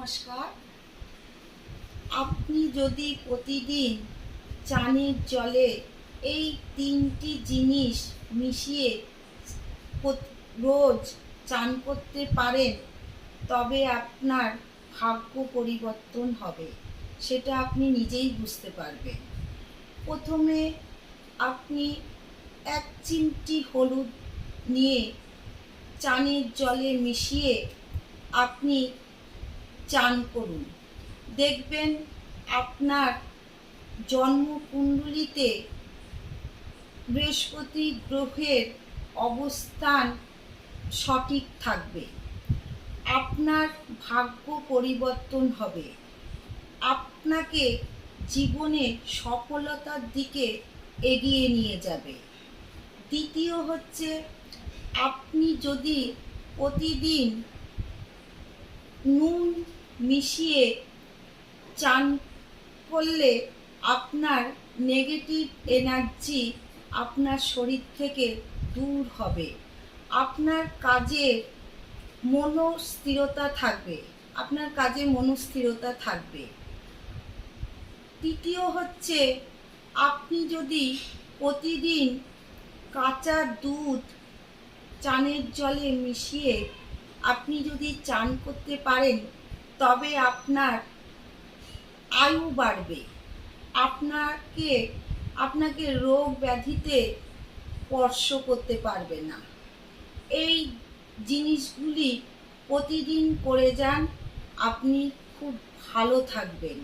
নমস্কার। আপনি যদি প্রতিদিন চানের জলে এই 3টি জিনিস মিশিয়ে রোজ চান করতে পারেন, তবে আপনার ভাগ্য পরিবর্তন হবে। সেটা আপনি নিজেই বুঝতে পারবেন। প্রথমে আপনি 1 চিমটি হলুদ নিয়ে চানের জলে মিশিয়ে আপনি চান করুন। দেখবেন আপনার জন্মকুণ্ডলিতে বৃহস্পতি গ্রহের অবস্থান সঠিক থাকবে। আপনার ভাগ্য পরিবর্তন হবে, আপনাকে জীবনে সফলতার দিকে এগিয়ে নিয়ে যাবে। দ্বিতীয় হচ্ছে, আপনি যদি প্রতিদিন নুন মিশিয়ে চান করলে আপনার নেগেটিভ এনার্জি আপনার শরীর থেকে দূর হবে। আপনার কাজে মনস্থিরতা থাকবে। তৃতীয় হচ্ছে, আপনি যদি প্রতিদিন কাঁচা দুধ চানের জলে মিশিয়ে আপনি যদি চান করতে পারেন, তবে আপনার আয়ু বাড়বে। আপনাকে রোগ ব্যাধিতে স্পর্শ করতে পারবে না। এই জিনিসগুলি প্রতিদিন করে যান, আপনি খুব ভালো থাকবেন।